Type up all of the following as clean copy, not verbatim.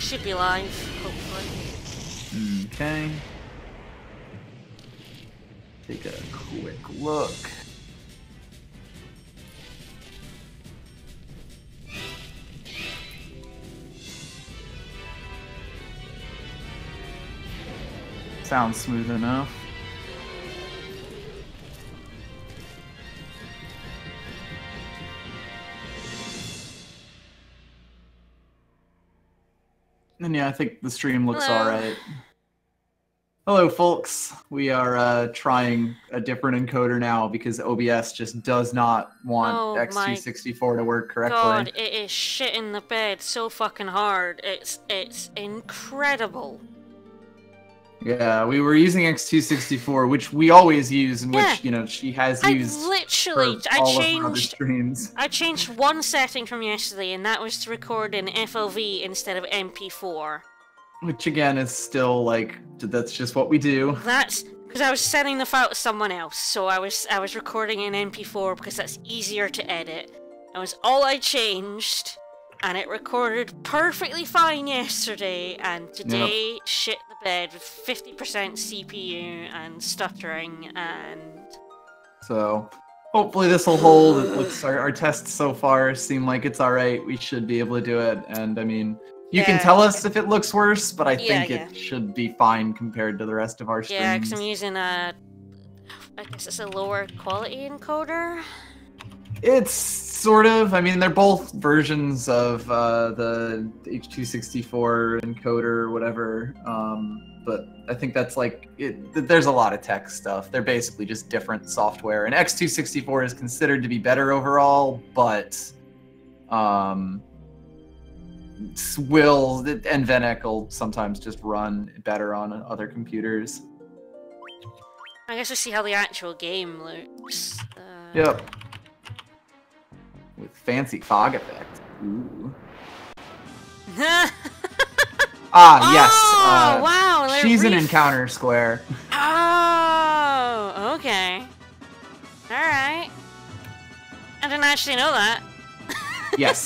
Should be live, hopefully. Okay. Take a quick look. Sounds smooth enough. And yeah, I think the stream looks alright. Hello, folks. We are trying a different encoder now because OBS just does not want X264 to work correctly. God, it is shitting the bed so fucking hard. It's incredible. Yeah, we were using X264, which we always use, and which, you know, she has used for other streams. I changed one setting from yesterday, and that was to record in FLV instead of MP4. Which, again, is still, like, that's just what we do. That's because I was sending the file to someone else, so I was recording in MP4 because that's easier to edit. That was all I changed, and it recorded perfectly fine yesterday, and today shit the bed with 50% CPU and stuttering, and... So, hopefully this will hold. It looks, our tests so far seem like it's alright. We should be able to do it, and I mean... You can tell us if it looks worse, but I think it should be fine compared to the rest of our streams. Yeah, because I'm using a... I guess it's a lower quality encoder? It's sort of. I mean, they're both versions of the H.264 encoder or whatever. But I think that's like... there's a lot of tech stuff. They're basically just different software. And X264 is considered to be better overall, but... NVENC will sometimes just run better on other computers. I guess we'll see how the actual game looks. Yep. With fancy fog effects. Ooh. Yes. Wow. She's an encounter square. Oh, okay. Alright. I didn't actually know that. Yes.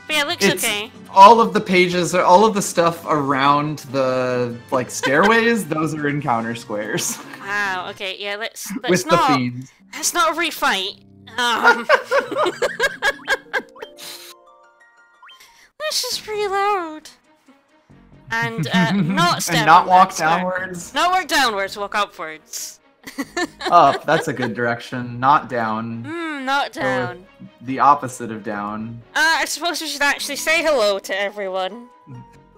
But yeah, it looks okay. All of the pages, all of the stuff around the stairways, those are encounter squares. Wow. Okay. Yeah. Let's with not. The fiends. Let's not refight. Let's just reload. And not step. And not walk downwards. Not walk downwards. Walk upwards. Up. That's a good direction. Not down. Not down. The opposite of down. I suppose we should actually say hello to everyone.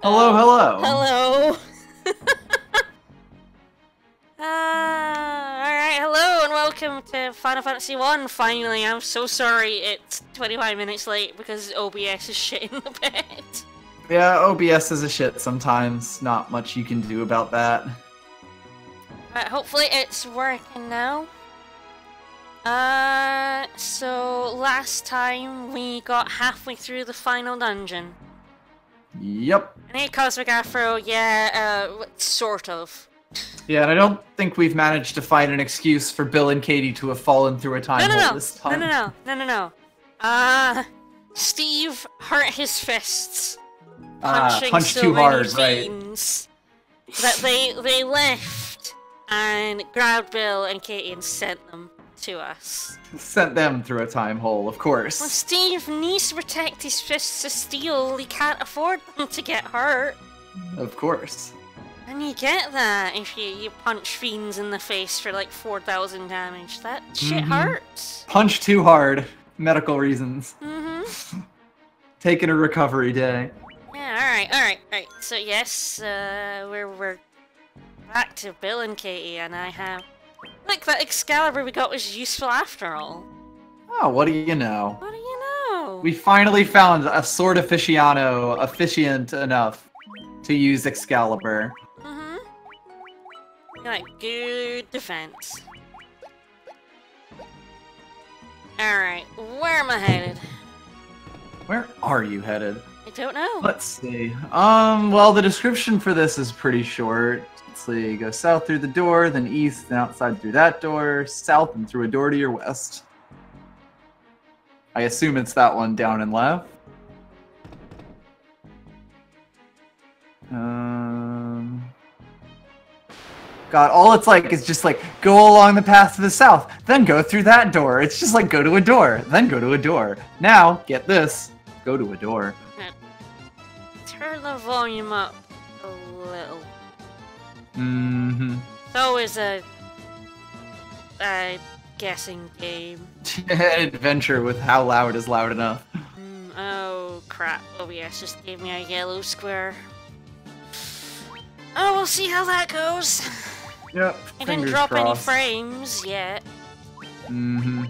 Hello, hello. Hello. Alright, hello and welcome to Final Fantasy 1. Finally, I'm so sorry it's 25 minutes late because OBS is shit in the bed. Yeah, OBS is a shit sometimes. Not much you can do about that. But hopefully it's working now. So last time we got halfway through the final dungeon. Yep. And hey, Cosmic Afro, sort of. Yeah, and I don't think we've managed to find an excuse for Bill and Katie to have fallen through a time hole this time. No. Steve hurt his fists. Punched too hard, right? That they left and grabbed Bill and Katie and sent them to us. Sent them through a time hole, of course. Well, Steve needs to protect his fists of steel. He can't afford them to get hurt. Of course. And you get that if you punch fiends in the face for like 4,000 damage. That shit hurts. Punch too hard. Medical reasons. Mm-hmm. Taking a recovery day. Yeah, alright. So yes, we're back to Bill and Katie, and I have... Look, that Excalibur we got was useful after all. Oh, what do you know? What do you know? We finally found a sword aficionado efficient enough to use Excalibur. Like, good defense. Alright, where am I headed? Where are you headed? I don't know. Let's see. Well, the description for this is pretty short. Let's see. Go south through the door, then east, then outside through that door, south and through a door to your west. I assume it's that one down and left. God, all it's like is just like, go along the path to the south, then go through that door. It's just like, go to a door, then go to a door. Now, get this, go to a door. Turn the volume up a little. Mm-hmm. It's always a guessing game. Adventure with how loud is loud enough. Oh, crap. OBS just gave me a yellow square. Oh, we'll see how that goes. Yep. It didn't drop any frames yet. Mm-hmm.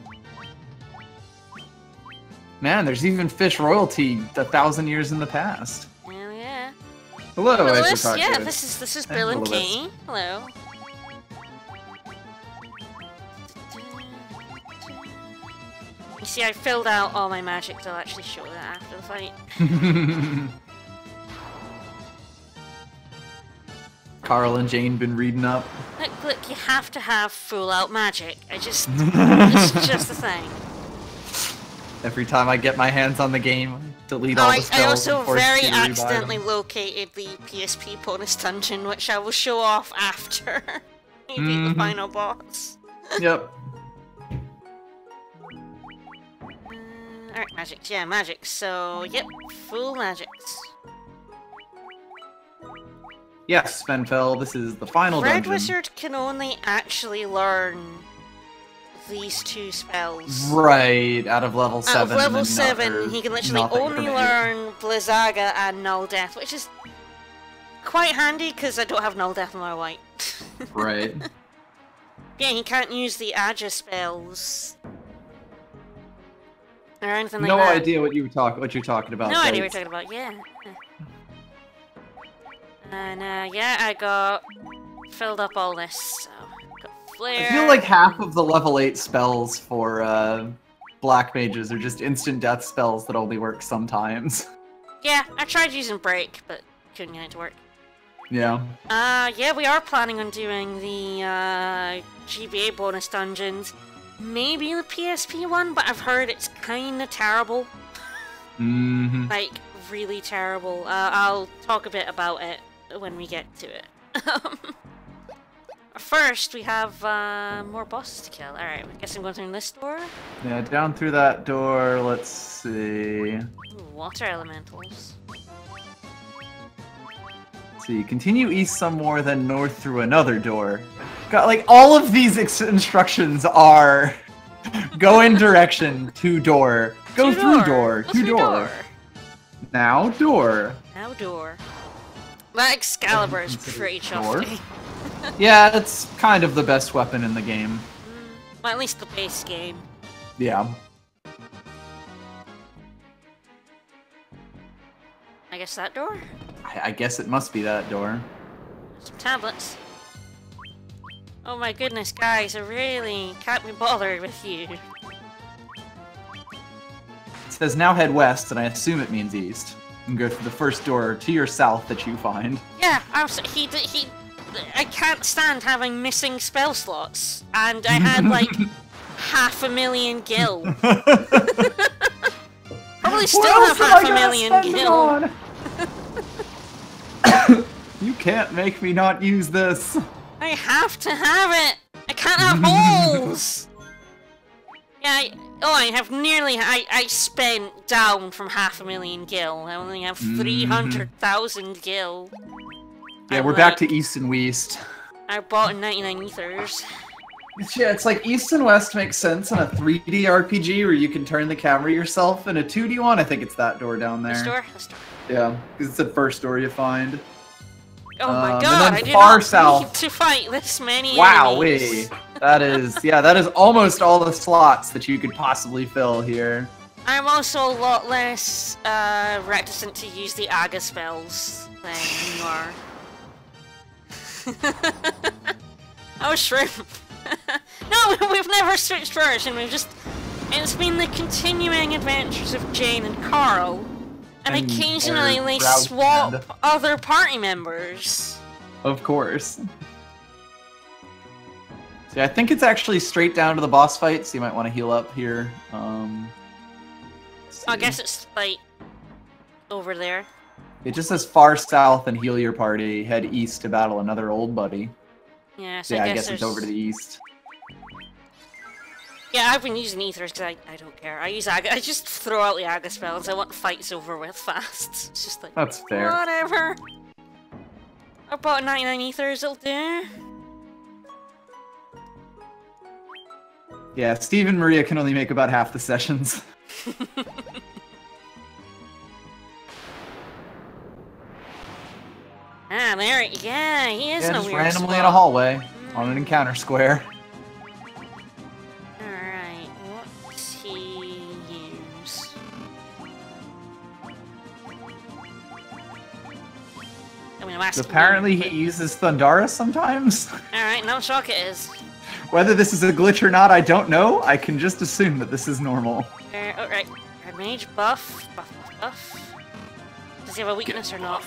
Man, there's even fish royalty 1,000 years in the past. Hell yeah. Hello, yeah, this is Bill and Katie. Hello. You see, I filled out all my magic, so I'll actually show that after the fight. Carl and Jane been reading up. Look, you have to have full-out magic. it's just a thing. Every time I get my hands on the game, I delete all the spells. I also very accidentally located the Psp Bonus Dungeon, which I will show off after you beat the final boss. Yep. Alright, magics. Yeah, magics. So, yep, full magics. Yes, Svenfell, this is the final Red dungeon. Wizard can only actually learn these two spells. Right, out of level 7. Out of level 7, he can literally only learn Blizzaga and Null Death, which is quite handy because I don't have Null Death on my white. Right. Yeah, he can't use the Aja spells. Or anything like that. No idea what you're talking about. No idea what you're talking about, yeah. And yeah, I got filled up all this, so got flare. I feel like half of the level 8 spells for black mages are just instant death spells that only work sometimes. Yeah, I tried using break, but couldn't get it to work. Yeah. Yeah, we are planning on doing the GBA bonus dungeons. Maybe the PSP one, but I've heard it's kinda terrible. Mm-hmm. Like, really terrible. I'll talk a bit about it when we get to it. First, we have more bosses to kill. Alright, I guess I'm going through this door. Yeah, down through that door, let's see. Ooh, water elementals. Let's see, continue east some more, then north through another door. God, like, all of these instructions are go in direction, to door, go through door, to door. Now door. Now door. That Excalibur is pretty chuffy. Yeah, it's kind of the best weapon in the game. Well, at least the base game. Yeah. I guess that door? I guess it must be that door. Some tablets. Oh my goodness, guys, I really can't be bothered with you. It says now head west, and I assume it means east. And go through the first door to your south that you find. Yeah, I can't stand having missing spell slots, and I had like 500,000 gil. Probably still have 500,000 gil. You can't make me not use this. I have to have it. I can't have holes. Yeah. I have nearly. I spent down from 500,000 gil. I only have 300,000 gil. Yeah, we're back to east and west. I bought in 99 ethers. Yeah, it's like east and west makes sense in a 3D RPG where you can turn the camera yourself. In a 2D one, I think it's that door down there. This door? This door. Yeah, because it's the first door you find. Oh my god, I did far not south. need to fight this many enemies. That is, yeah, that is almost all the slots that you could possibly fill here. I'm also a lot less reticent to use the Aga spells than you are. Oh, shrimp. No, we've never switched version, it's been the continuing adventures of Jane and Carl. And occasionally they swap other party members. Of course. See, I think it's actually straight down to the boss fight, so you might want to heal up here. I guess it's like over there. It just says far south and heal your party. Head east to battle another old buddy. Yeah, so Yeah, I I guess guess it's over to the east. Yeah, I've been using ethers because I don't care. I use I just throw out the Aga spells. I want fights over with fast. It's just like, That's fair. whatever. I bought 99 ethers, it'll do. Yeah, Steve and Maria can only make about half the sessions. Ah, there, yeah, he is in a just weird randomly spot. in a hallway on an encounter square. Alright, what's he use? I mean, I'm asking Apparently you, he uses Thundaris sometimes. Alright, no shock it is. Whether this is a glitch or not, I don't know. I can just assume that this is normal. Alright, Red Mage, buff. Does he have a weakness or not?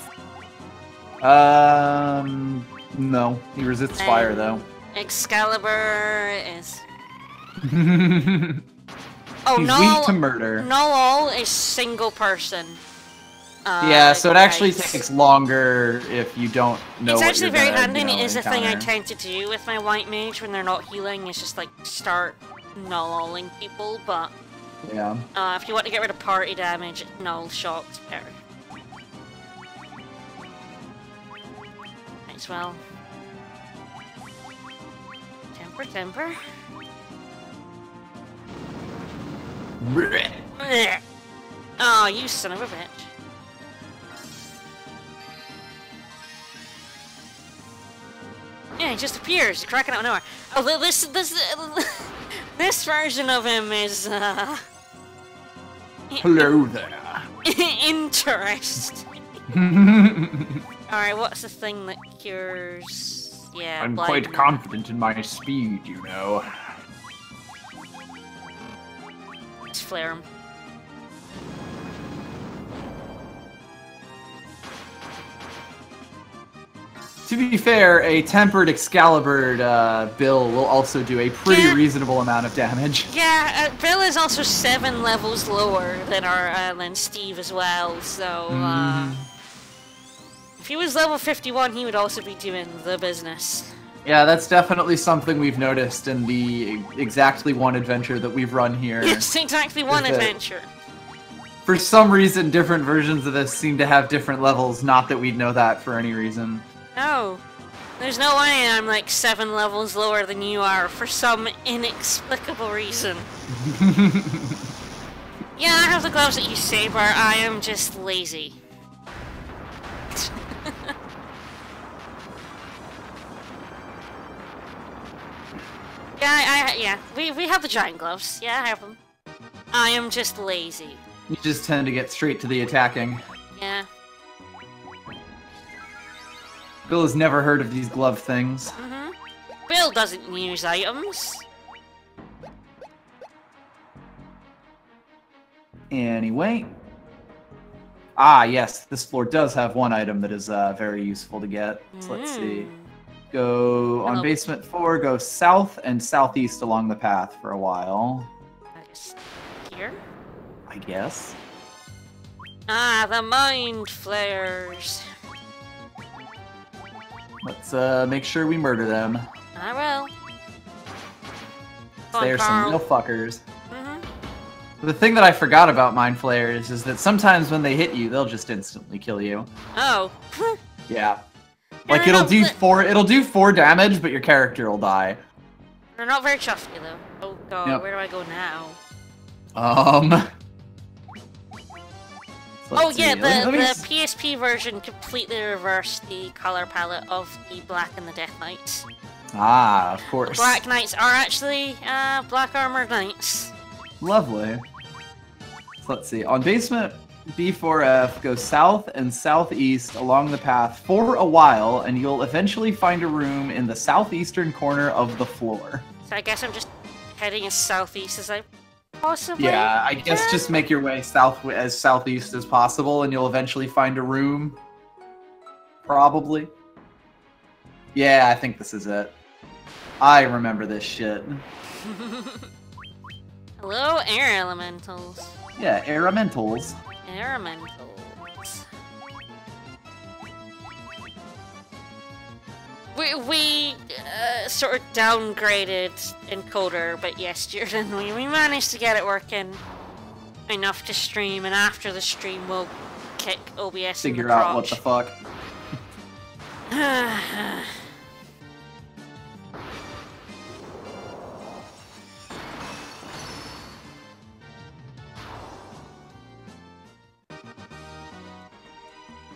No. He resists fire, though. Excalibur is... Oh, he's weak to murder. Null is single person. Yeah, so it actually takes longer if you don't know it's what actually you're very gonna, handy, and it is a thing I encounter. tend to do with my white mage when they're not healing. It's just like start nulling people, but Yeah. if you want to get rid of party damage, null shock's better. Might as well. Temper. Oh, you son of a bitch. Yeah, he just appears, cracking out of nowhere. Oh, this version of him is, Hello there. interesting. Alright, what's the thing that cures... Yeah, I'm quite blindness. confident in my speed, you know. Let's flare him. To be fair, a tempered Excalibur Bill will also do a pretty reasonable amount of damage. Yeah, Bill is also 7 levels lower than than Steve as well, so if he was level 51, he would also be doing the business. Yeah, that's definitely something we've noticed in the exactly one adventure that we've run here. Yes, exactly one adventure. For some reason, different versions of this seem to have different levels, not that we'd know that for any reason. No. There's no way I'm like 7 levels lower than you are for some inexplicable reason. Yeah, I have the gloves that use Saber, I am just lazy. Yeah, we have the giant gloves. Yeah, I have them. I am just lazy. You just tend to get straight to the attacking. Yeah. Bill has never heard of these glove things. Bill doesn't use items. Anyway. Ah, yes, this floor does have one item that is very useful to get. So let's see. Go on basement 4, go south and southeast along the path for a while. I guess here? I guess. Ah, the mind flares. Let's make sure we murder them. I will. They are some real fuckers. Mm-hmm. The thing that I forgot about Mind Flayers is that sometimes when they hit you, they'll just instantly kill you. Oh. Yeah. Like it'll do 4 damage, but your character will die. They're not very chuffy though. Oh god, Yep. where do I go now? Let's yeah, see. the PSP version completely reversed the color palette of the Black and the Death Knights. Ah, of course. Black Knights are actually black armored knights. Lovely. So let's see. On basement B4F, go south and southeast along the path for a while, and you'll eventually find a room in the southeastern corner of the floor. So I guess I'm just heading as southeast as I possibly Yeah, I guess can. just make your way as southeast as possible, and you'll eventually find a room. Probably. Yeah, I think this is it. I remember this shit. Hello, air elementals. Yeah, elementals. Elementals. we sort of downgraded encoder, but yes, Jordan, we managed to get it working enough to stream, and after the stream we'll kick OBS in the crotch. Figure out what the fuck.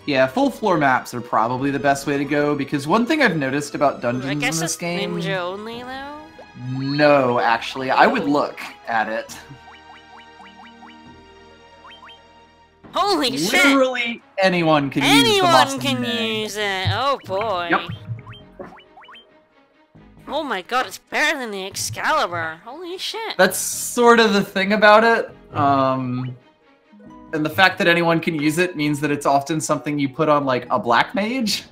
Yeah, full floor maps are probably the best way to go, because one thing I've noticed about dungeons in this game... Ninja only, though? No, actually. I would look at it. Holy shit! Literally anyone can use the Anyone can use it! Oh boy. Yep. Oh my god, it's better than the Excalibur. Holy shit. That's sort of the thing about it. And the fact that anyone can use it means that it's often something you put on, like, a black mage.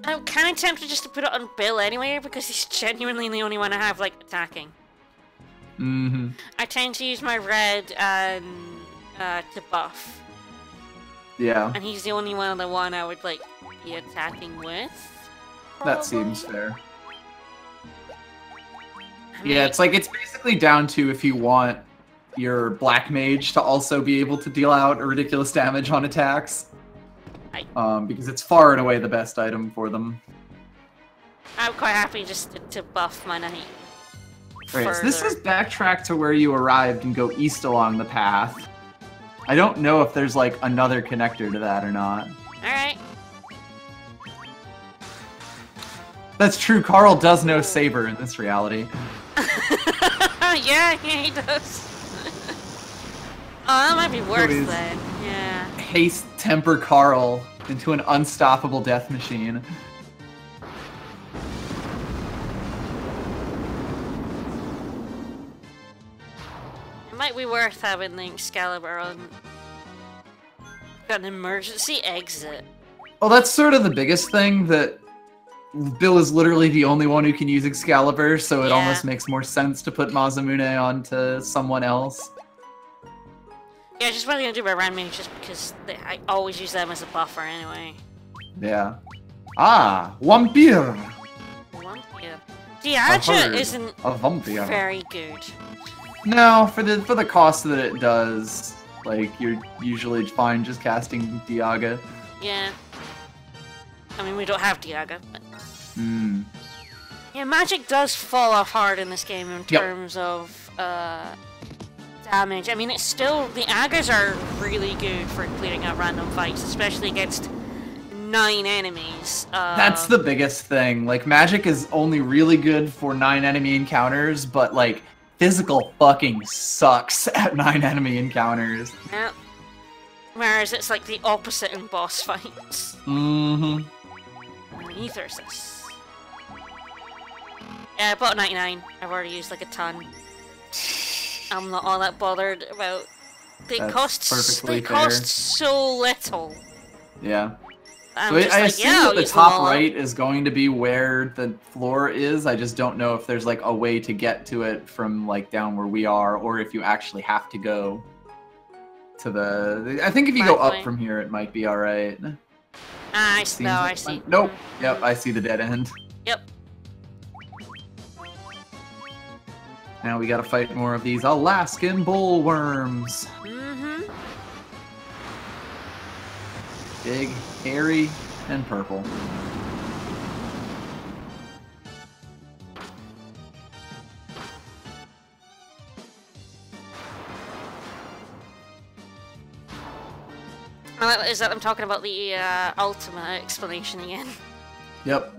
I'm kind of tempted just to put it on Bill anyway, because he's genuinely the only one I have, like, attacking. Mm-hmm. I tend to use my red and to buff. Yeah. And he's the only one I would, like, be attacking with. That seems fair. Yeah, it's like, it's basically down to if you want your black mage to also be able to deal out a ridiculous damage on attacks. Because it's far and away the best item for them. I'm quite happy just to buff my knight. Right, so this is backtrack to where you arrived and go east along the path. I don't know if there's, like, another connector to that or not. Alright. That's true, Carl does know Saber in this reality. Yeah, he does. Oh, that might be worse then. Yeah. Haste temper Carl into an unstoppable death machine. It might be worth having the Excalibur on. Got an emergency exit. Well, that's sort of the biggest thing, that Bill is literally the only one who can use Excalibur, so it almost makes more sense to put Masamune onto someone else. Yeah, just probably gonna do my Ran Mage just because I always use them as a buffer anyway. Yeah. Ah, Vampire! Vampire. Diaja isn't a vampire. Very good. No, for the cost that it does, like, you're usually fine just casting Diaga. Yeah. I mean, we don't have Diaga, but... Yeah, magic does fall off hard in this game in terms of, damage. I mean, it's still... The Agas are really good for clearing out random fights, especially against 9 enemies. That's the biggest thing. Like, magic is only really good for 9 enemy encounters, but, like, physical fucking sucks at 9 enemy encounters. Yeah. Whereas it's like the opposite in boss fights. Mm-hmm. Ethersis. Yeah, I bought 99. I've already used like a ton. I'm not all that bothered about... They cost so little. Yeah. So I assume that the top right is going to be where the floor is. I just don't know if there's like a way to get to it from like down where we are, or if you actually have to go to the... I think if you go up from here, it might be alright. I see. Nope. Yep, I see the dead end. Yep. Now we gotta fight more of these Alaskan bullworms. Mm-hmm. Big, hairy, and purple. Is that I'm talking about the Ultima explanation again? Yep.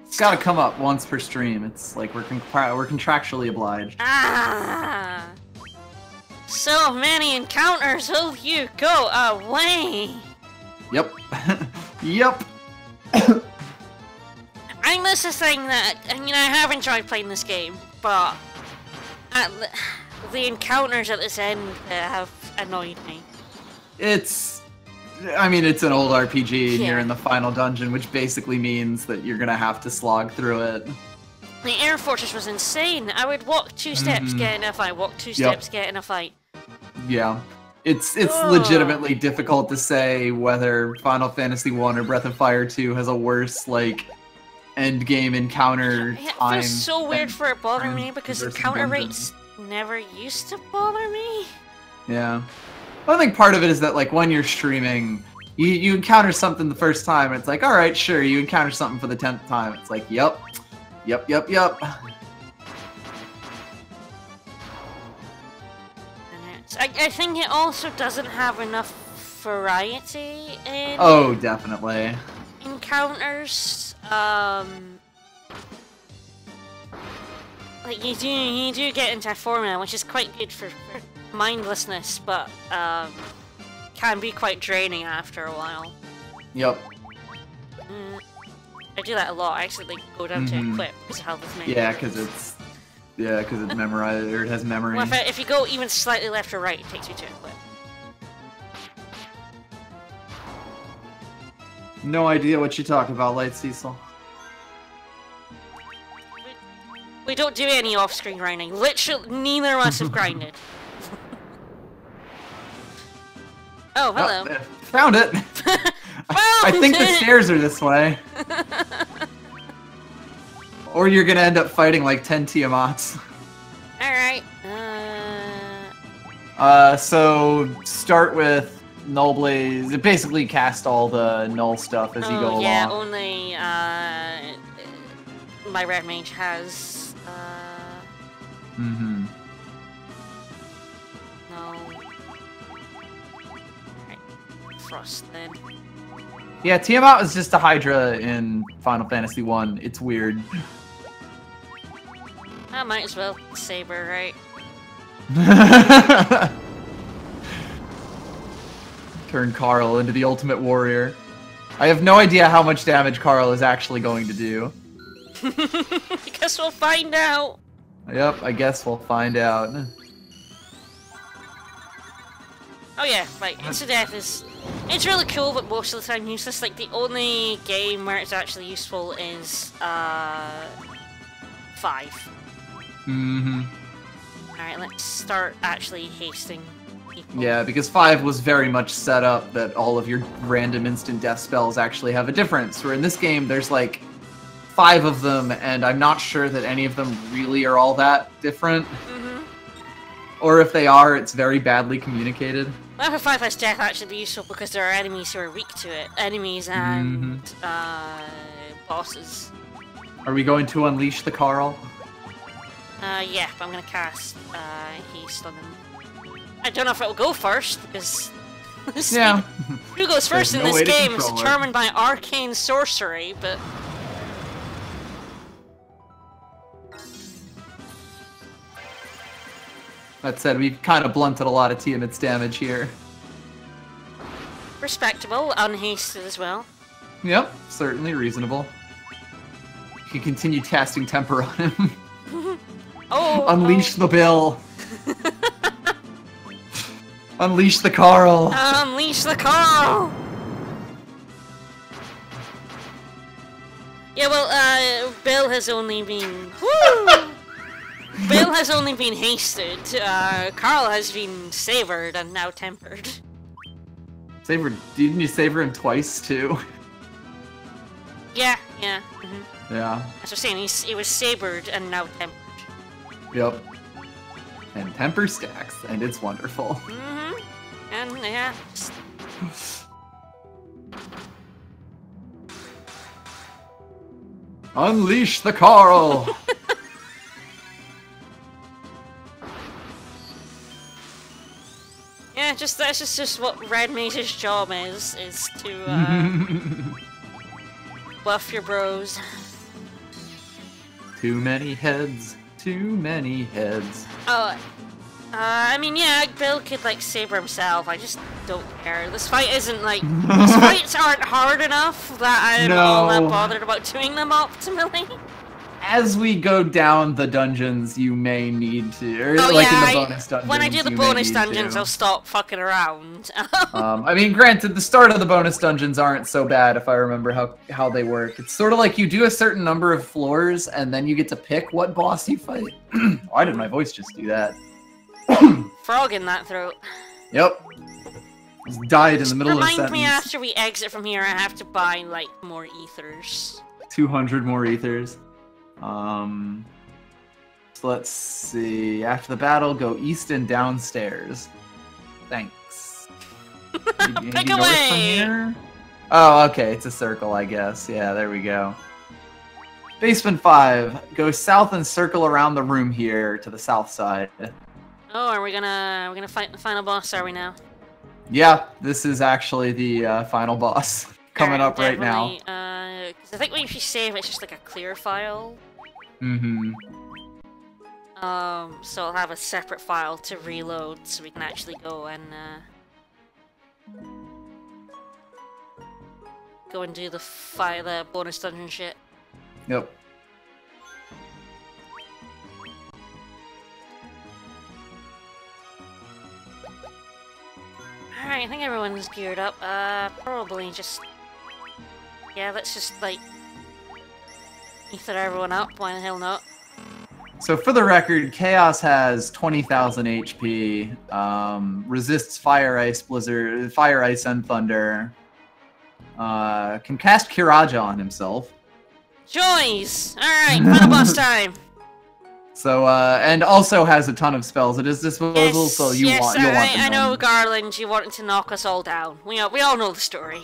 It's gotta come up once per stream. It's like we're contractually obliged. Ah! So many encounters, will you go away? Yep. Yep. I think that's the thing that, and you know, I have enjoyed playing this game, but the encounters at this end have annoyed me. I mean, it's an old RPG, and you're in the final dungeon, which basically means that you're gonna have to slog through it. The Air Fortress was insane. I would walk 2 steps, get in a fight, walk 2 steps, get in a fight. Yeah. It's legitimately difficult to say whether Final Fantasy 1 or Breath of Fire 2 has a worse like end game encounter time. It feels so weird for it bothering me because encounter rates never used to bother me. Yeah. I think part of it is that like when you're streaming, you encounter something the first time and it's like, all right, sure. You encounter something for the 10th time. It's like, yep. I think it also doesn't have enough variety in definitely encounters. Like you do get into a formula, which is quite good for mindlessness, but can be quite draining after a while. Yep. I do that a lot. I actually like go down to equip because of how this many. Yeah, because it's memorized or it has memory. Well, if you go even slightly left or right, it takes you to equip. No idea what you talk about, Light Cecil. We don't do any off-screen grinding. Literally, neither of us have grinded. Oh, hello. Oh, found it! I think the stairs are this way. Or you're gonna end up fighting like 10 Tiamats. Alright. So start with Null Blaze. Basically cast all the Null stuff as you go along. Yeah, only my Red Mage has no. Alright. Frost then. Yeah, Tiamat was just a Hydra in Final Fantasy 1. It's weird. I might as well Saber, right? Turn Carl into the ultimate warrior. I have no idea how much damage Carl is actually going to do. I guess we'll find out. Yep, I guess we'll find out. Oh yeah, like, Instant Death is... It's really cool, but most of the time useless. Like, the only game where it's actually useful is, 5. Alright, let's start actually hasting people. Yeah, because 5 was very much set up that all of your random instant death spells actually have a difference, where in this game there's like 5 of them, and I'm not sure that any of them really are all that different. Or if they are, it's very badly communicated. Level 5 has death actually be useful because there are enemies who are weak to it. Enemies and bosses. Are we going to unleash the Carl? Yeah, but I'm gonna cast haste on him. I don't know if it will go first because yeah. Who goes first in this game is determined by arcane sorcery, but that said, we've kind of blunted a lot of Tiamat's damage here. Respectable, unhasted as well. Yep, certainly reasonable. You can continue casting Temper on him. Unleash the Bill. Unleash the Carl. Unleash the Carl. Yeah, well, Bill has only been... Woo! Bill has only been hasted. Carl has been sabered and now tempered. Sabered? Didn't you saber him twice too? Yeah. Yeah. That's what I'm saying. He was sabered and now tempered. Yep. And temper stacks, and it's wonderful. And yeah. Unleash the Carl. Yeah, that's just what Red Mage's job is to buff your bros. Too many heads. Too many heads. Oh, I mean, yeah, Bill could like saber himself. I just don't care. This fight isn't like these fights aren't hard enough that I'm all that bothered about doing them optimally. As we go down the dungeons, you may need to, or in the bonus dungeons. When I do the bonus dungeons, I'll stop fucking around. I mean, granted, the start of the bonus dungeons aren't so bad if I remember how they work. It's sort of like you do a certain number of floors, and then you get to pick what boss you fight. Why did my voice just do that? Frog in that throat. Yep. died in the middle of a Remind sentence. me after we exit from here, I have to buy, like, more ethers. 200 more ethers. So let's see. After the battle, go east and downstairs. Thanks. Pick away! Oh, okay. It's a circle, I guess. Yeah, there we go. Basement 5. Go south and circle around the room here to the south side. Oh, are we gonna fight the final boss, are we now? Yeah, this is actually the final boss coming up right now. Because I think when you save, it's just like a clear file. Mm-hmm. So I'll have a separate file to reload so we can actually go and do the bonus dungeon shit. Yep. Alright, I think everyone's geared up. Probably just... Yeah, let's just, like... ether everyone up, why the hell not? So for the record, Chaos has 20,000 HP, resists Fire, Ice, Blizzard, Fire, Ice, and Thunder, can cast Kiraja on himself. Joys! Alright, final boss time! So, and also has a ton of spells at his disposal, so you'll want them. I know, Garland, you wanted to knock us all down. We all know the story.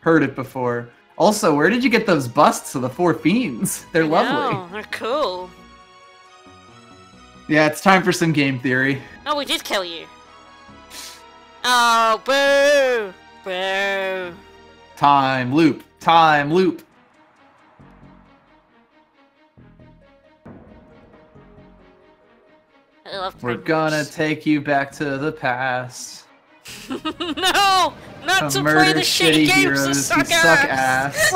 Heard it before. Also, where did you get those busts of the 4 fiends? They're lovely. They're cool. Yeah, it's time for some game theory. Oh, we did kill you. Oh, boo! Boo! Time loop. Time loop. I love We're gonna take you back to the past. No! Not to play the shitty games that suck ass!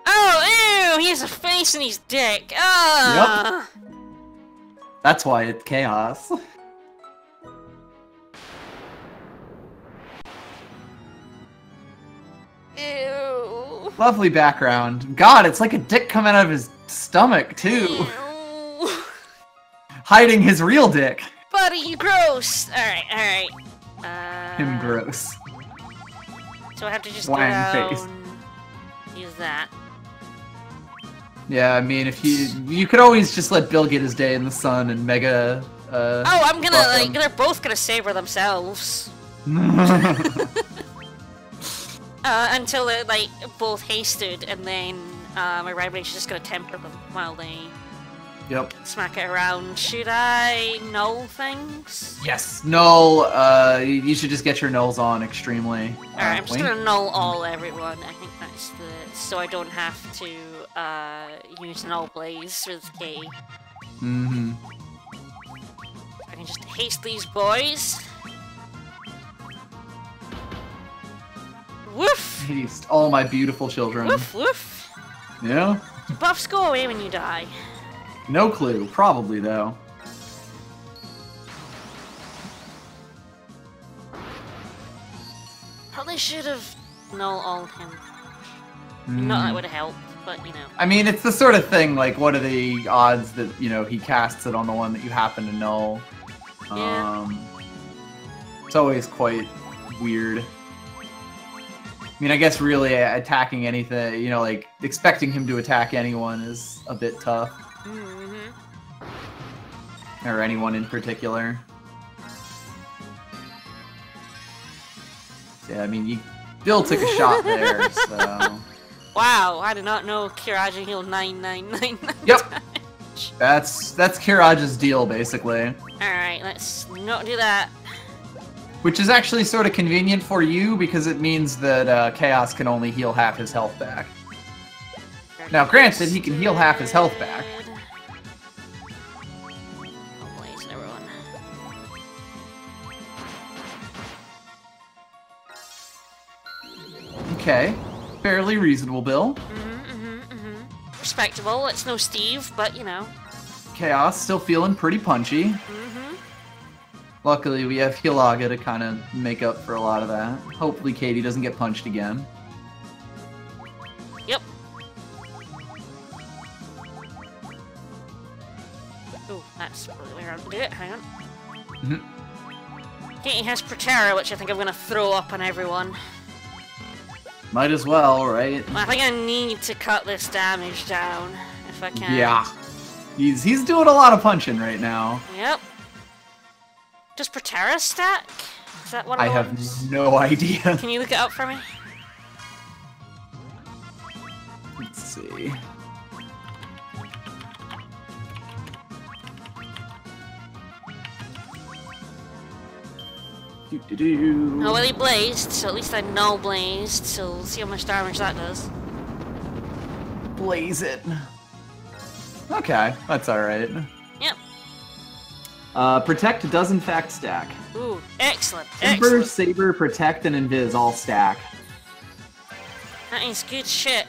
Oh, ew! He has a face in his dick! Ah! Yep. That's why it's chaos. Ew. Lovely background. God, it's like a dick coming out of his stomach, too. Ew. Hiding his real dick. Buddy, you gross! Alright, alright. Him gross. So I have to just go Wang down, face. use that. Yeah, I mean, if you could always just let Bill get his day in the sun and Mega. Oh, I'm gonna like they're both gonna savor themselves. Until they're like both hasted, and then my Rampage is just gonna temper them while they smack it around. Should I null things? Yes, null. You should just get your nulls on extremely. Alright, I'm just gonna null all everyone. I think that's so I don't have to use null blaze with K. Mm-hmm. I can just haste these boys. Woof! Haste all my beautiful children. Woof woof! Yeah? Buffs go away when you die. No clue. Probably, though. Probably should have null-alled him. Not that would have helped, but you know. I mean, it's the sort of thing, like, what are the odds that, you know, he casts it on the one that you happen to null? Yeah. It's always quite weird. I mean, I guess really attacking anything, you know, like, expecting him to attack anyone is a bit tough. Mm-hmm. Or anyone in particular. Yeah, I mean, Bill took a shot there, so... Wow, I did not know Kiraja healed 999. Yep! That's Kiraja's deal, basically. Alright, let's not do that. Which is actually sort of convenient for you, because it means that Chaos can only heal half his health back. Now, granted, he can heal half his health back. Oh, blaze everyone. Okay. Fairly reasonable, Bill. Respectable. It's no Steve, but you know. Chaos still feeling pretty punchy. Luckily, we have Hilaga to kind of make up for a lot of that. Hopefully, Katie doesn't get punched again. Yep. Oh, that's probably where I'm gonna do it. Hang on. Okay, he has Protera, which I think I'm gonna throw up on everyone. Might as well, right? I think I need to cut this damage down, if I can. Yeah. He's doing a lot of punching right now. Yep. Does Protera stack? Is that one of I the have ones? no idea. Can you look it up for me? Let's see. Oh, well, he blazed, so at least I know blazed, so we'll see how much damage that does. Blaze it. Okay, that's alright. Yep. Protect does in fact stack. Ooh, excellent, Ember, excellent. Saber, Protect, and Invis all stack. That is good shit.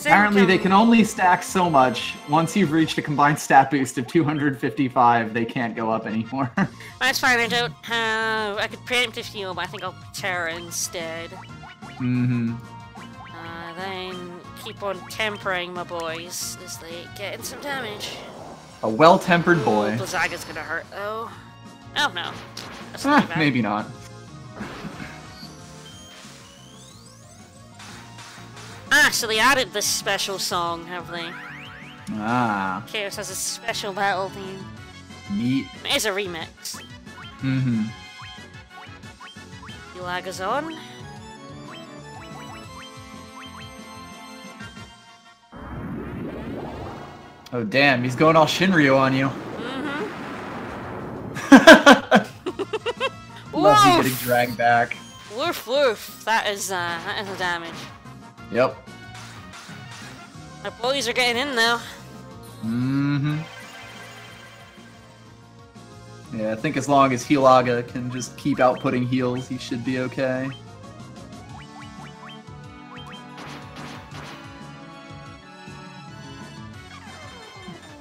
Apparently they can only stack so much. Once you've reached a combined stat boost of 255, they can't go up anymore. That's fine, I don't have... I could preemptive heal, but I think I'll Terra instead. Mm-hmm. Then keep on tempering my boys as they get in some damage. A well-tempered boy. Blizaga's gonna hurt, though. Oh, no. That's not too bad. Maybe not. Ah, so they added this special song, have they? Ah. Chaos has a special battle theme. Neat. It is a remix. Mm-hmm. Blizaga's on. Oh damn, he's going all Shinryu on you. Mm-hmm. Love you getting dragged back. Woof woof. That is the damage. Yep. My boys are getting in though. Mm-hmm. Yeah, I think as long as Hilaga can just keep outputting heals, he should be okay.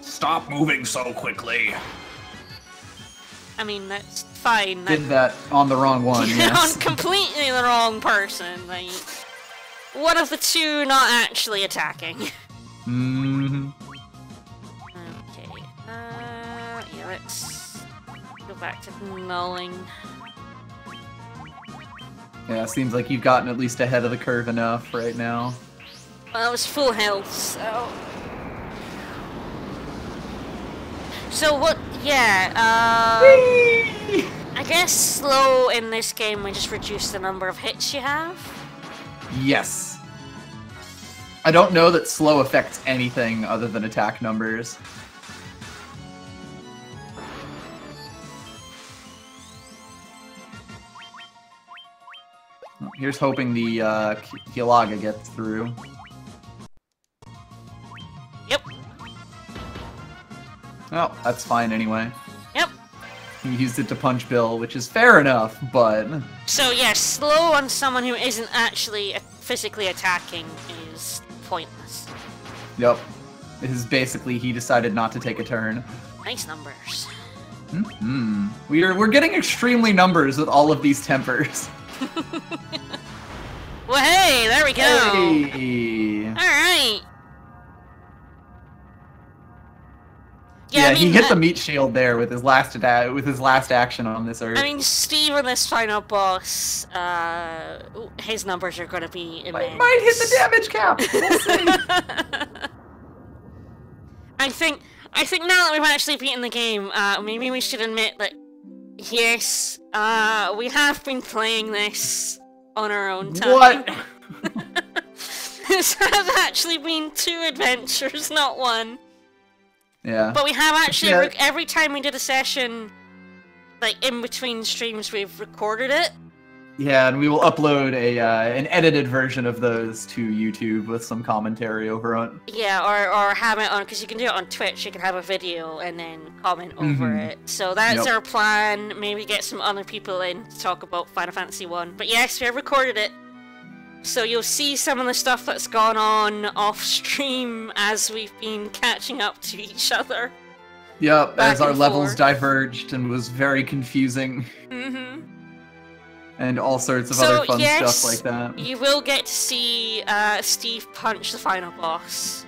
Stop moving so quickly. I mean, that's fine. Did that on the wrong one, yes. On completely the wrong person. Like, one of the two not actually attacking. Mm-hmm. Okay. Yeah, let's go back to nulling. Yeah, seems like you've gotten at least ahead of the curve enough right now. Well, I was full health, so... So what, yeah, I guess slow in this game would just reduce the number of hits you have? Yes. I don't know that slow affects anything other than attack numbers. Here's hoping the Hilaga gets through. Yep. Oh, that's fine anyway. Yep. He used it to punch Bill, which is fair enough, but... So yeah, slow on someone who isn't actually physically attacking is pointless. Yep. This is basically he decided not to take a turn. Nice numbers. Mm-hmm. We're getting extremely numbers with all of these tempers. Well, hey, there we go. Hey. All right. Yeah, I mean, he hit the meat shield there with his last action on this earth. I mean, Steve in this final boss, his numbers are going to be immense. Might hit the damage cap. We'll see. I think now that we've actually beaten the game, maybe we should admit that yes, we have been playing this on our own time. What? This has actually been 2 adventures, not 1. Yeah. But we have actually, Yeah. every time we did a session, like in between streams, we've recorded it. Yeah, and we will upload an edited version of those to YouTube with some commentary over on. Yeah, or have it on, because you can do it on Twitch, you can have a video and then comment over it. So that's our plan, maybe get some other people in to talk about Final Fantasy 1. But yes, we have recorded it. So you'll see some of the stuff that's gone on off stream as we've been catching up to each other. Yep, Back as our and levels forth. diverged and was very confusing. Mm-hmm. And all sorts of So, other fun yes, stuff like that. You will get to see Steve punch the final boss.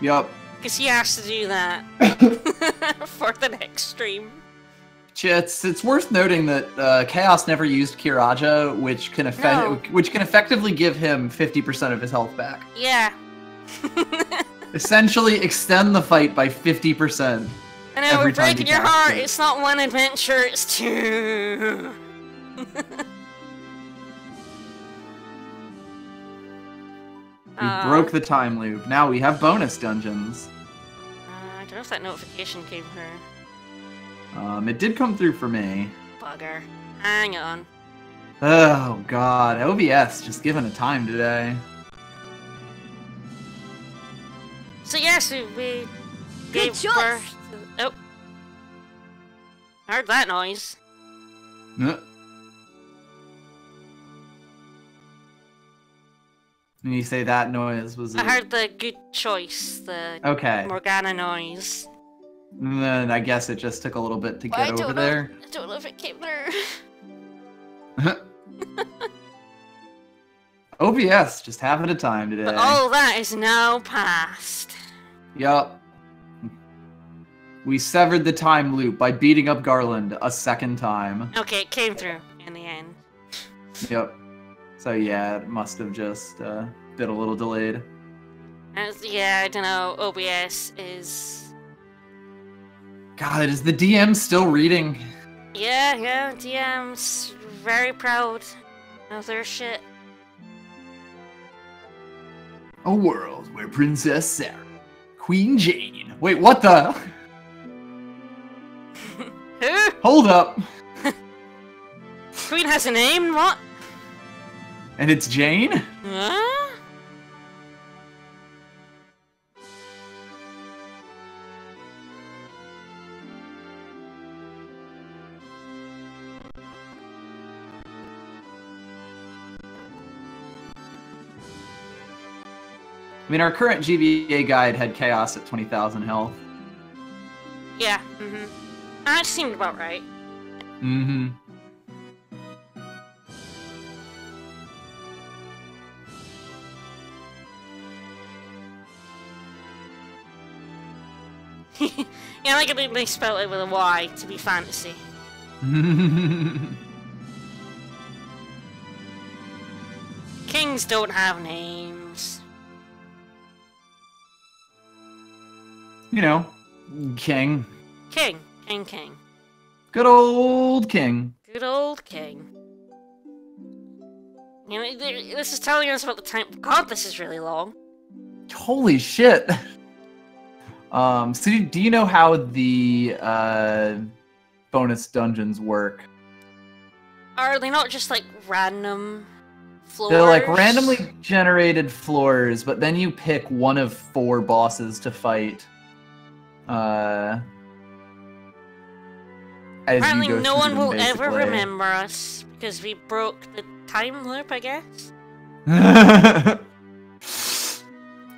Yep. Because he has to do that for the next stream. It's worth noting that Chaos never used Kiraja, which can effectively give him 50% of his health back. Yeah. Essentially, extend the fight by 50%. I know, we're breaking your heart. It's not one adventure, it's two. We broke the time loop. Now we have bonus dungeons. I don't know if that notification came through. It did come through for me. Bugger. Hang on. Oh god, OBS just given a time today. So yes, we gave birth to... Oh. I heard that noise. When you say that noise, was it... I heard the good choice, the Morgana noise. And then I guess it just took a little bit to get over there. I don't know if it came through. OBS, just having a time today. But all that is now past. Yup. We severed the time loop by beating up Garland a second time. Okay, it came through in the end. Yep. So yeah, it must have just been a little delayed. Yeah, I don't know. OBS is... God, is the DM still reading? Yeah, DM's very proud of their shit. A world where Princess Sarah, Queen Jane... Wait, what the... Who? Hold up. Queen has a name, what? And it's Jane? Huh? I mean, our current GBA guide had Chaos at 20,000 health. Yeah, that seemed about right. Mm-hmm. Yeah, like they spelled it with a Y to be fantasy. Kings don't have names. You know, King. King. Good old King. Good old King. You know, this is telling us about the time. God, this is really long. Holy shit. So do you know how the bonus dungeons work? Are they not just like random floors? They're like randomly generated floors, but then you pick one of 4 bosses to fight. Apparently no one will ever remember us because we broke the time loop, I guess.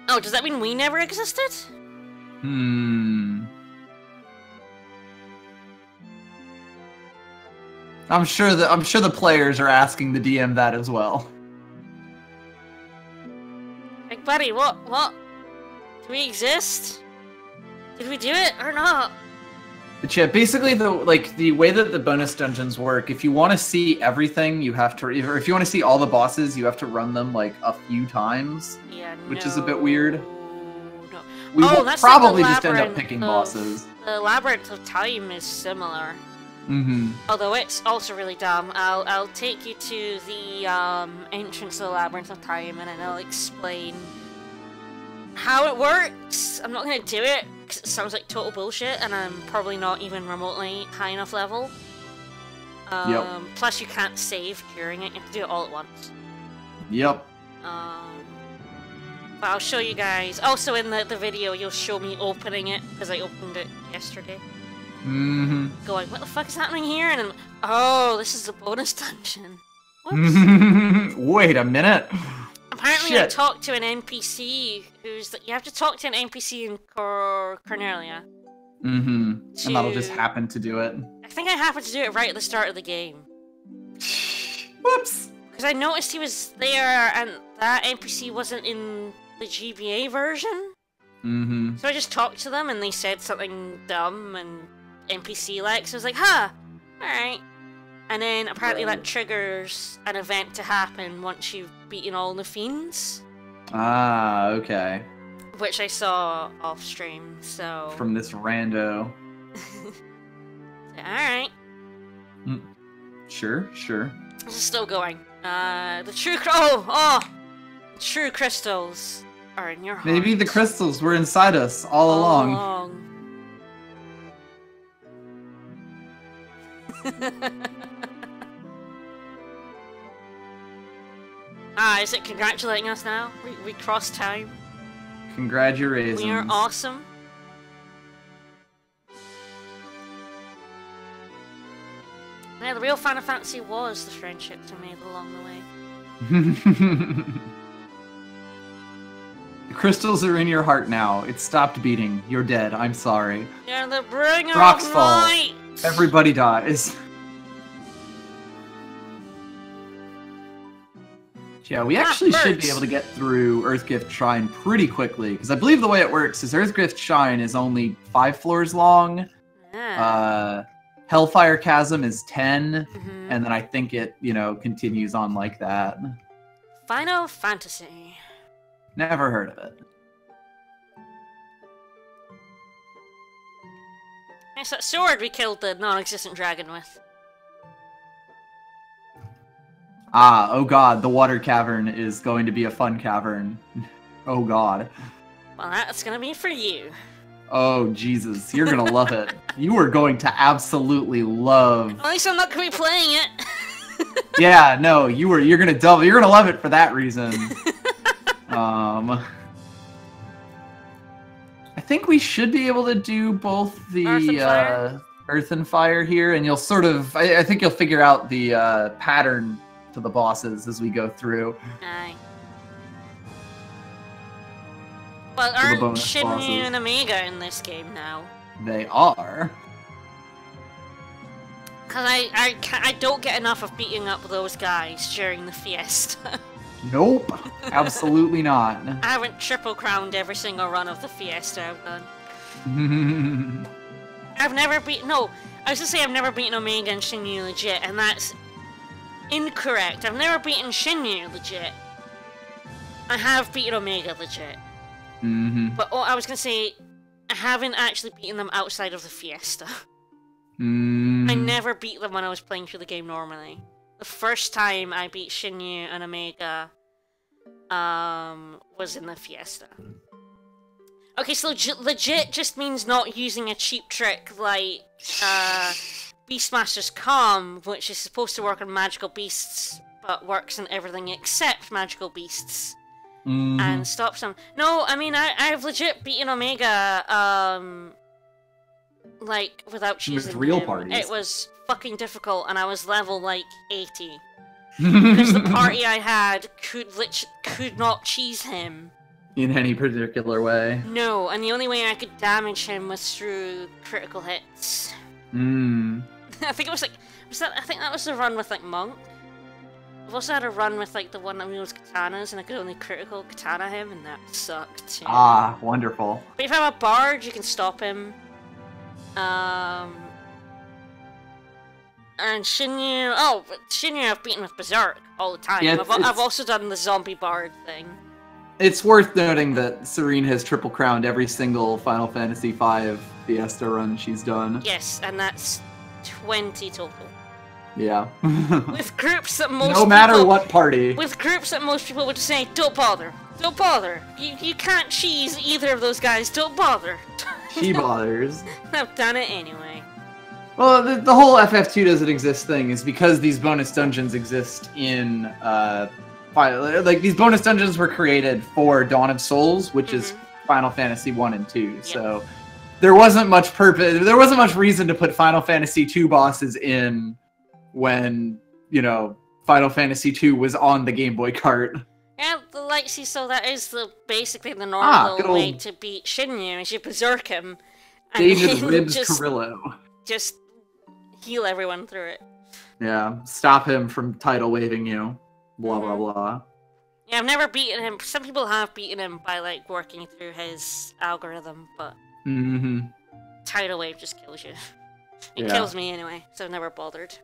Oh, does that mean we never existed? I'm sure the players are asking the DM that as well. Like, buddy, what? Do we exist? Did we do it or not? But yeah, basically the way that the bonus dungeons work, if you want to see everything, you have to, or if you want to see all the bosses, you have to run them like a few times. Yeah, which is a bit weird. No. We will that's probably like just end up picking bosses. The Labyrinth of Time is similar. Mm-hmm. Although it's also really dumb. I'll take you to the entrance to the Labyrinth of Time, and then I'll explain how it works. I'm not gonna do it because it sounds like total bullshit, and I'm probably not even remotely high enough level. Yep. Plus, you can't save during it. You have to do it all at once. Yep. But I'll show you guys. Also, in the video, you'll show me opening it because I opened it yesterday. Mm-hmm. Going, what the fuck is happening here? And then, oh, this is a bonus dungeon. Whoops. Wait a minute. Apparently, Shit. I talked to an NPC who's... You have to talk to an NPC in Cornelia. Mm-hmm. And that'll just happen to do it. I think I happened to do it right at the start of the game. Whoops. Because I noticed he was there, and that NPC wasn't in the GBA version. Mm-hmm. So I just talked to them, and they said something dumb and NPC-like. So I was like, huh, Alright. And then apparently that triggers an event to happen once you've beaten all the fiends. Ah, okay. Which I saw off stream, so... From this rando. Alright. Sure. This is still going. The true crystals are in your heart. Maybe the crystals were inside us all along. Is it congratulating us now? We crossed time. Congratulations. We are awesome. Yeah, the real Final Fantasy was the friendships we made along the way. The crystals are in your heart now. It stopped beating. You're dead. I'm sorry. You're the bringer Rocks of fall. light! Everybody dies. Yeah, we actually should be able to get through Earthgift Shrine pretty quickly, because I believe the way it works is Earthgift Shrine is only 5 floors long. Yeah. Hellfire Chasm is 10, and then I think it, continues on like that. Final Fantasy. Never heard of it. It's that sword we killed the non-existent dragon with. Ah, oh god, the water cavern is going to be a fun cavern. Oh god. Well, that's gonna be for you. Oh, Jesus, you're gonna love it. You are going to absolutely love... At least I'm not gonna be playing it. Yeah, no, you're gonna love it for that reason. I think we should be able to do both the Earth and Fire here, and you'll sort of... I think you'll figure out the pattern to the bosses as we go through. Aye. Well, aren't Shinryu and Omega in this game now? They are. Because I don't get enough of beating up those guys during the Fiesta. Nope, absolutely not. I haven't triple crowned every single run of the Fiesta I've done. I've never beaten... No, I was gonna say I've never beaten Omega and Shinryu legit, and that's incorrect. I've never beaten Shinryu legit. I have beaten Omega legit. But I was gonna say, I haven't actually beaten them outside of the Fiesta. I never beat them when I was playing through the game normally. The first time I beat Shinryu and Omega was in the Fiesta. Okay, so legit just means not using a cheap trick like Beastmaster's Calm, which is supposed to work on magical beasts, but works on everything except magical beasts. And stops them. No, I mean, I've legit beaten Omega, like, without cheesing with real him. parties. It was fucking difficult, and I was level, like, 80. Because the party I had could not cheese him. In any particular way. No, and the only way I could damage him was through critical hits. I think it was, like, I think that was the run with, like, Monk. I've also had a run with, like, the one that was katanas, and I could only critical katana him, and that sucked, too. Ah, wonderful. But if I'm a bard, you can stop him. And Shinryu... Oh, but Shinryu I've beaten with Berserk all the time. Yeah, I've also done the zombie bard thing. It's worth noting that Serene has triple crowned every single Final Fantasy V Fiesta run she's done. Yes, and that's 20 total. Yeah. With groups that most No matter what party. With groups that most people would say, don't bother. Don't bother. You can't cheese either of those guys. Don't bother. She bothers. I've done it anyway. Well, the whole FF2 doesn't exist thing is because these bonus dungeons exist in, like, these bonus dungeons were created for Dawn of Souls, which is Final Fantasy 1 and 2, Yep. so there wasn't much reason to put Final Fantasy 2 bosses in when, Final Fantasy 2 was on the Game Boy cart. Yeah, so that is basically the normal way to beat Shinryu, is you berserk him. And David then Ribs Carrillo. Just heal everyone through it. Yeah, stop him from tidal waving you. Blah, blah, blah. Yeah, I've never beaten him. Some people have beaten him by, like, working through his algorithm, but... Tidal wave just kills you. It kills me anyway, so I've never bothered.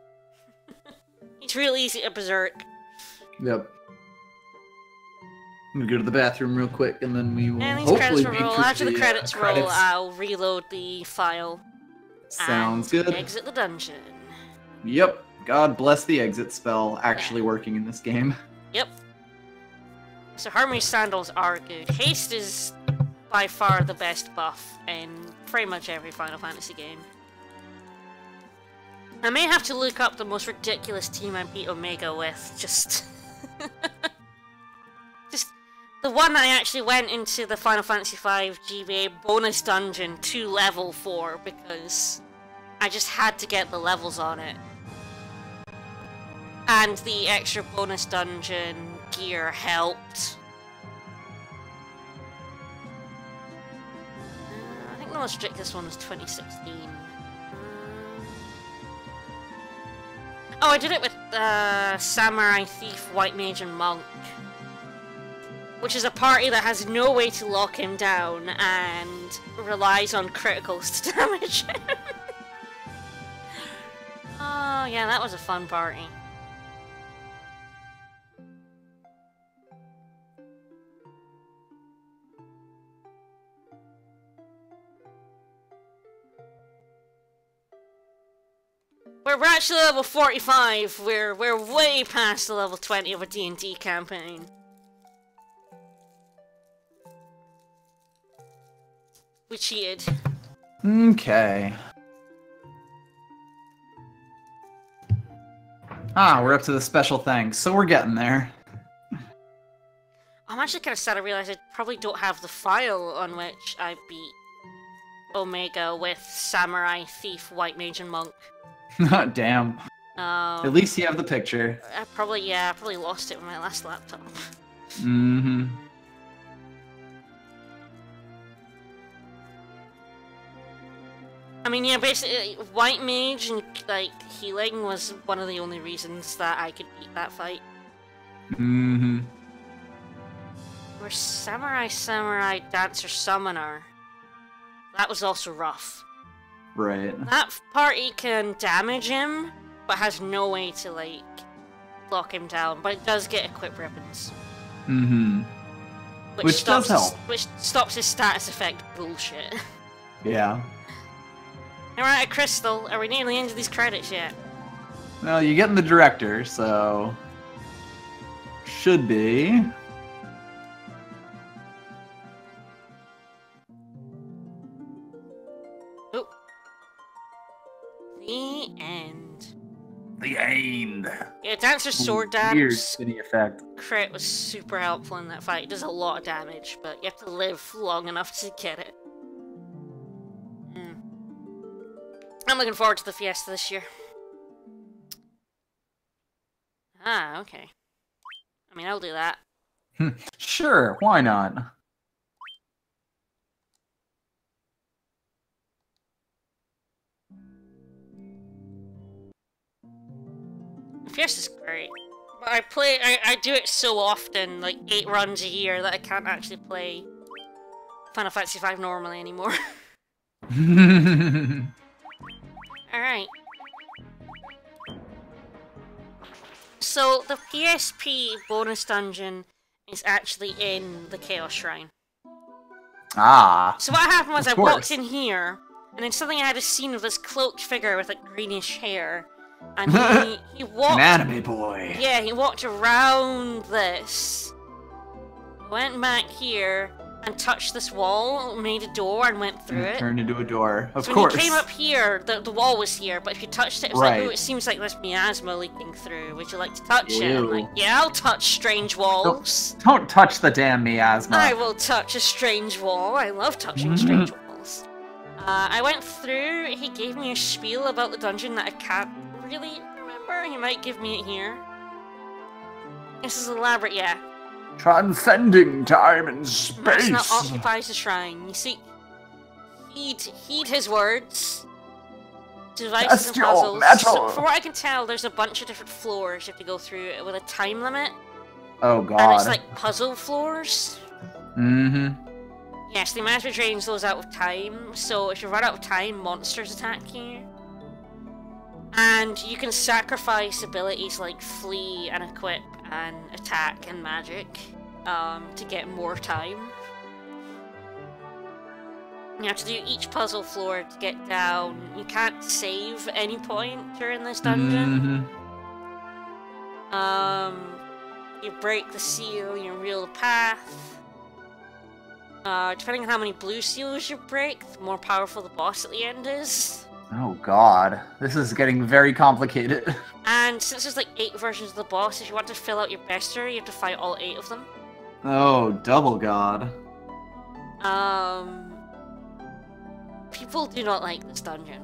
It's real easy to berserk. Yep. I'm gonna go to the bathroom real quick, and then we will And these hopefully credits will roll. After the credits roll, credits. I'll reload the file. Sounds and good. Exit the dungeon. Yep. God bless the exit spell actually working in this game. Yep. So Harmony's sandals are good. Haste is by far the best buff in pretty much every Final Fantasy game. I may have to look up the most ridiculous team I beat Omega with, just the one I actually went into the Final Fantasy V GBA bonus dungeon to level 4 because I just had to get the levels on it. And the extra bonus dungeon gear helped. I think the most ridiculous one was 2016. Oh, I did it with Samurai, Thief, White Mage, and Monk. Which is a party that has no way to lock him down and relies on criticals to damage him. Oh, yeah, that was a fun party. We're actually level 45. We're way past the level 20 of a D&D campaign. We cheated. Okay. Ah, we're up to the special thanks, so we're getting there. I'm actually kind of sad I realized I probably don't have the file on which I beat Omega with Samurai, Thief, White Mage, and Monk. Damn. At least you have the picture. I probably lost it with my last laptop. Mm-hmm. I mean, yeah, basically, White Mage and, like, healing was one of the only reasons that I could beat that fight. Mm-hmm. Or Samurai, Dancer, Summoner. That was also rough. Right. That party can damage him, but has no way to, like, lock him down. But it does get equip ribbons. Mm-hmm. Which does help. Which stops his status effect bullshit. Yeah. Alright, Crystal, are we nearly into these credits yet? Well, you're getting the director, so... Should be. Oh. The end. The end. Yeah, Dancer's sword dance. Weird city effect. Crit was super helpful in that fight. It does a lot of damage, but you have to live long enough to get it. I'm looking forward to the Fiesta this year. Ah, okay. I mean, I'll do that. Sure, why not? Fiesta's great. But I do it so often, like 8 runs a year, that I can't actually play Final Fantasy V normally anymore. Alright. So, the Psp Bonus Dungeon is actually in the Chaos Shrine. Ah. So what happened was I walked in here, and then suddenly I had a scene of this cloaked figure with like greenish hair. And he walked... An anime boy. Yeah, he walked around this, went back here, and touched this wall, made a door, and went through it. Turned into a door, of so course. When you came up here, the wall was here, but if you touched it, it was like, oh, it seems like there's miasma leaking through. Would you like to touch it? I'm like, yeah, I'll touch strange walls. Don't touch the damn miasma. I will touch a strange wall. I love touching strange walls. I went through, he gave me a spiel about the dungeon that I can't really remember. He might give me it here. This is elaborate, yeah. Transcending time and space. Not occupies the shrine. You see, heed his words. Devices and puzzles. So, from what I can tell, there's a bunch of different floors you have to go through with a time limit. Oh god. And it's like puzzle floors. Mm-hmm. Yes, the master drains those out of time. So if you run out of time, monsters attack you. And you can sacrifice abilities like flee and equip and attack and magic to get more time. You have to do each puzzle floor to get down. You can't save at any point during this dungeon. You break the seal, you reveal the path. Depending on how many blue seals you break, the more powerful the boss at the end is. Oh god, this is getting very complicated. And since there's like 8 versions of the boss, if you want to fill out your bestiary, you have to fight all 8 of them. Oh, double god. People do not like this dungeon.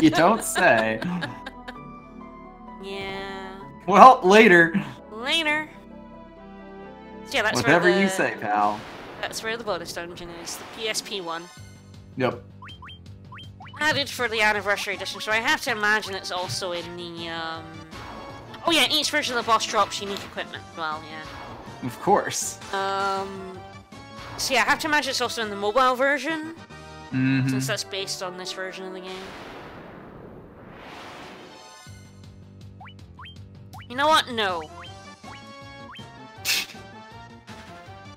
You don't say. Yeah. Well, later. Later. So yeah, that's whatever where you say, pal. That's where the bonus dungeon is, the PSP one. Yep. Added for the anniversary edition, so I have to imagine it's also in the, Oh yeah, each version of the boss drops unique equipment as well, yeah. Of course. So yeah, I have to imagine it's also in the mobile version. Since that's based on this version of the game. You know what? No.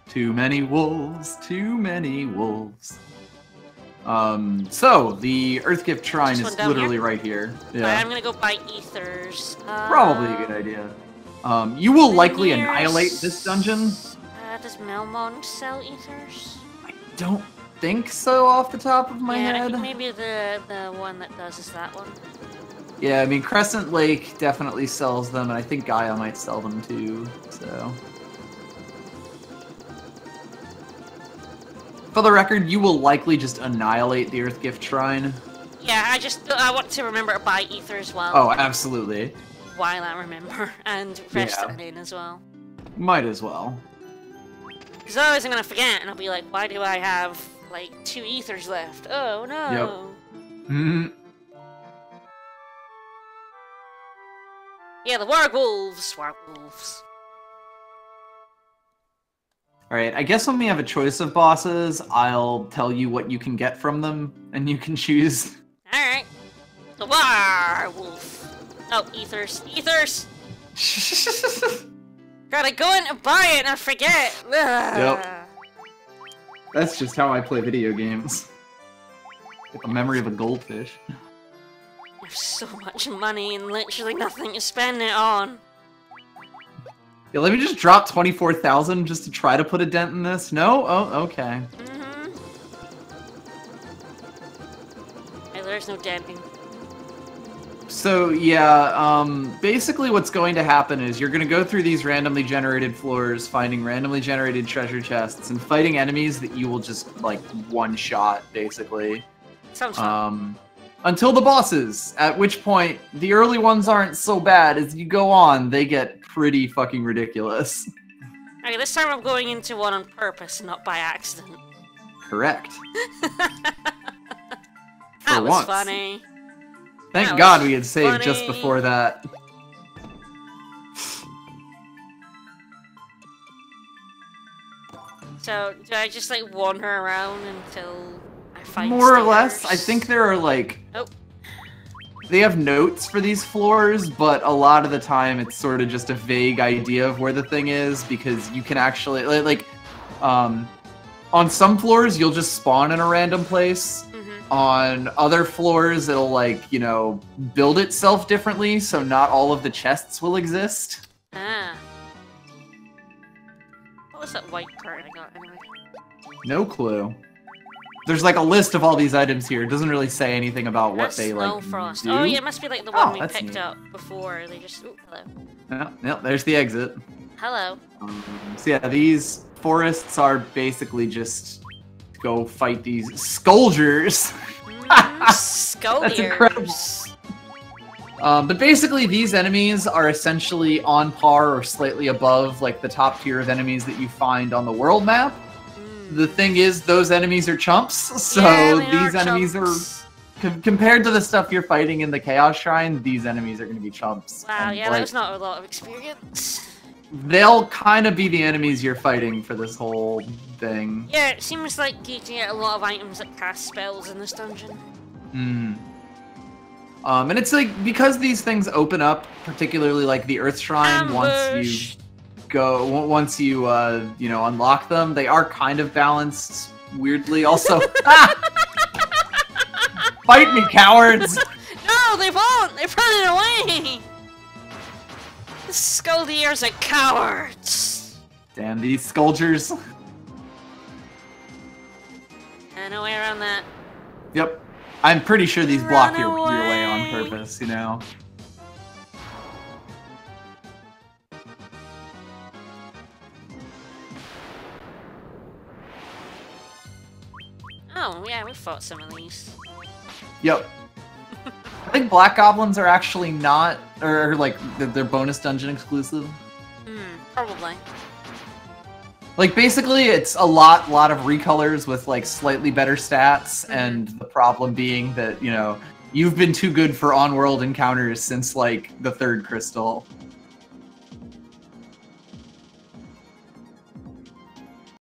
Too many wolves, too many wolves. So, the Earthgift Shrine is literally right here. Yeah. Right, I'm gonna go buy ethers. Probably a good idea. You will likely annihilate this dungeon. Does Melmond sell ethers? I don't think so off the top of my head. I think maybe the one that does is that one. Yeah, I mean, Crescent Lake definitely sells them, and I think Gaia might sell them too, so... For the record, you will likely just annihilate the Earthgift Shrine. Yeah, I want to remember to buy ether as well. Oh, absolutely. While I remember, and rest it in as well. Might as well. Because otherwise I'm gonna forget, and I'll be like, why do I have, like, 2 ethers left? Oh, no. Yep. Yeah, the Wargwolves. Alright, I guess when we have a choice of bosses, I'll tell you what you can get from them, and you can choose. Alright. The Warwolf. Oh, ethers. Ethers! Gotta go in and buy it and I forget! Yep. That's just how I play video games. Get the memory of a goldfish. I have so much money and literally nothing to spend it on. Yeah, let me just drop 24,000 just to try to put a dent in this. No? Oh, okay. Hey, there's no denting. So, yeah, basically what's going to happen is you're going to go through these randomly generated floors, finding randomly generated treasure chests, and fighting enemies that you will just, like, one-shot, basically. Sounds fun. Until the bosses, at which point, the early ones aren't so bad. As you go on, they get pretty fucking ridiculous. Okay, this time I'm going into one on purpose, not by accident. Correct. That was funny. Thank God we had saved just before that. So, do I just, like, wander around until I find More or less. I think there are, like... Oh. They have notes for these floors, but a lot of the time it's sort of just a vague idea of where the thing is, because you can actually... on some floors, you'll just spawn in a random place. On other floors, it'll, like, you know, build itself differently, so not all of the chests will exist. Ah. What was that white part I got, anyway? No clue. There's, like, a list of all these items here. It doesn't really say anything about what they, like, Frost. do. Oh, yeah, it must be, like, the one we picked up before. They just... Ooh, hello. Yeah, there's the exit. Hello. So, yeah, these forests are basically just... go fight these Scoldgers. Scoldgers. That's incredible. But basically, these enemies are essentially on par or slightly above, like, the top tier of enemies that you find on the world map. The thing is, those enemies are chumps, so these enemies are... Compared to the stuff you're fighting in the Chaos Shrine, these enemies are going to be chumps. Wow, and, yeah, that was not a lot of experience. They'll kind of be the enemies you're fighting for this whole thing. Yeah, it seems like you can get a lot of items that cast spells in this dungeon. And it's like, because these things open up, particularly like the Earth Shrine, Ambush. once you unlock them, they are kind of balanced weirdly. Also, fight me, cowards! No, they won't! They're running away! The Skuldiers are cowards! Damn these Skulgers. No way around that. Yep. I'm pretty sure these block Run your way on away. purpose, you know? Oh, yeah, we fought some of these. Yep. I think Black Goblins are actually not, or like, they're bonus dungeon exclusive. Probably. Like, basically, it's a lot of recolors with, like, slightly better stats, and the problem being that, you know, you've been too good for on-world encounters since, like, the 3rd crystal.